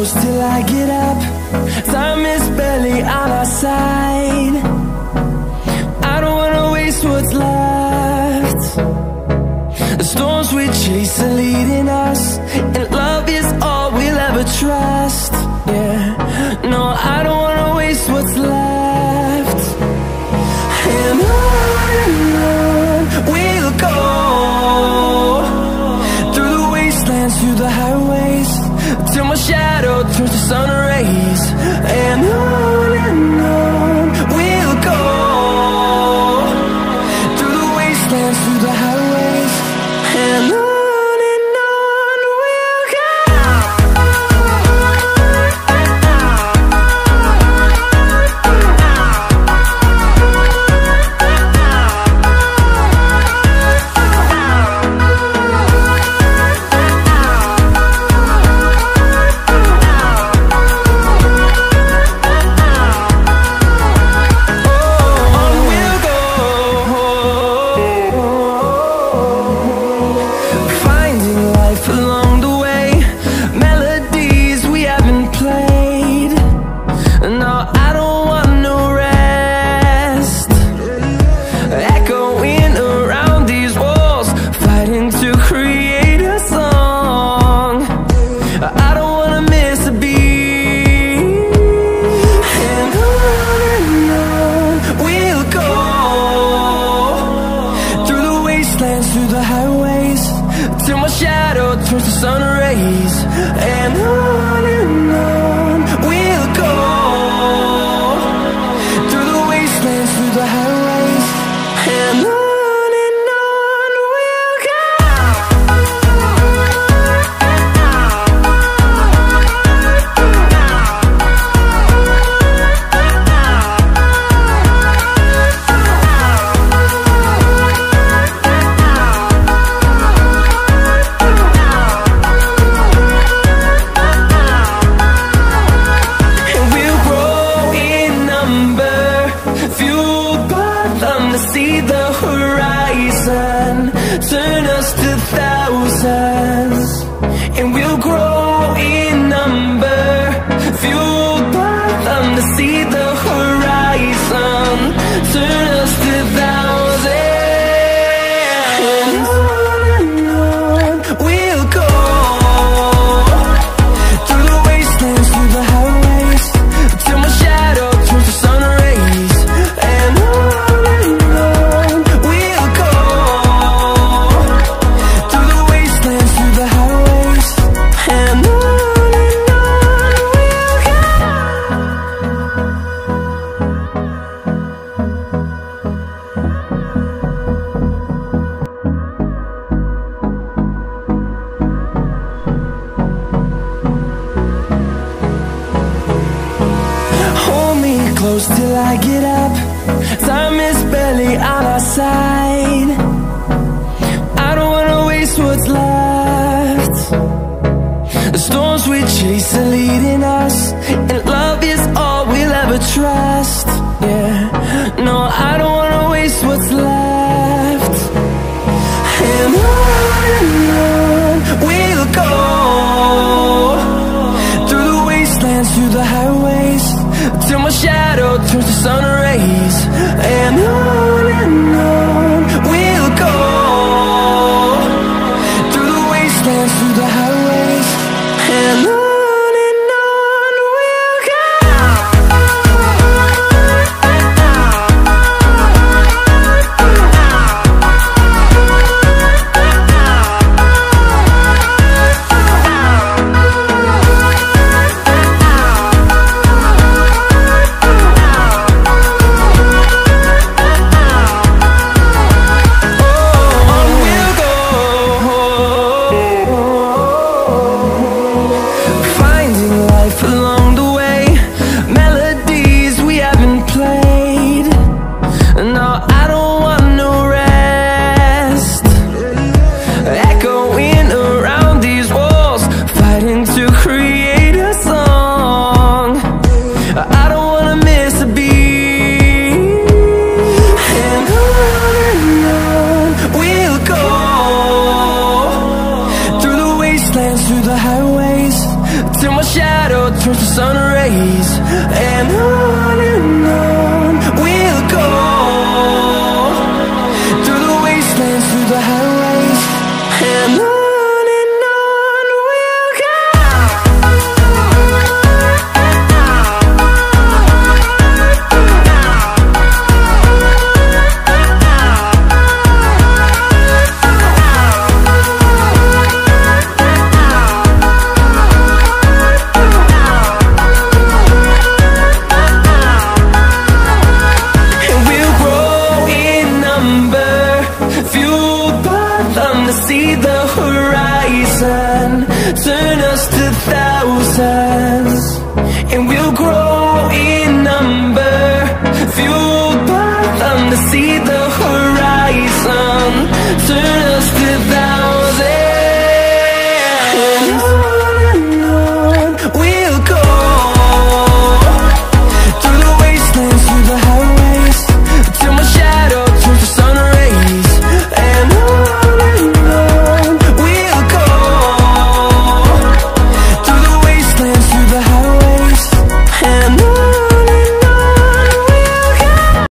close till I get up. Time is barely on our side. I don't wanna waste what's left. The storms we chase are leading us, and love is all we'll ever trust. Yeah, no, I don't wanna waste what's left. And on we'll go, through the wastelands, through the highways, till my shadow turns to sun rays. And on we'll go, through the wastelands, through the highways, and on we'll go. Through the highways, till my shadow turns to sun rays. And on we'll go, through the wastelands, through the highways, and on we'll go. See the horizon, turn us to thousands, and we'll grow in number, fueled by them. To see the horizon, turn us to thousands, and on we'll go, through the wastelands, through the highways, till my shadow turns to sun rays. And close till I get up. Time is barely on our side. I don't wanna waste what's left. The storms we chase are leading us, and love is all we'll ever trust. Yeah, no, I don't wanna waste what's left. And on we'll go, through the wastelands, through the highways, till my shadow turns to sun rays. And on we'll go, through the wastelands, through the highways, and on we'll go. shadow towards the sun rays. And on we'll go, through the wastelands, through the highways. And on we'll go. See the horizon, turn us to thousands, and we'll grow in number.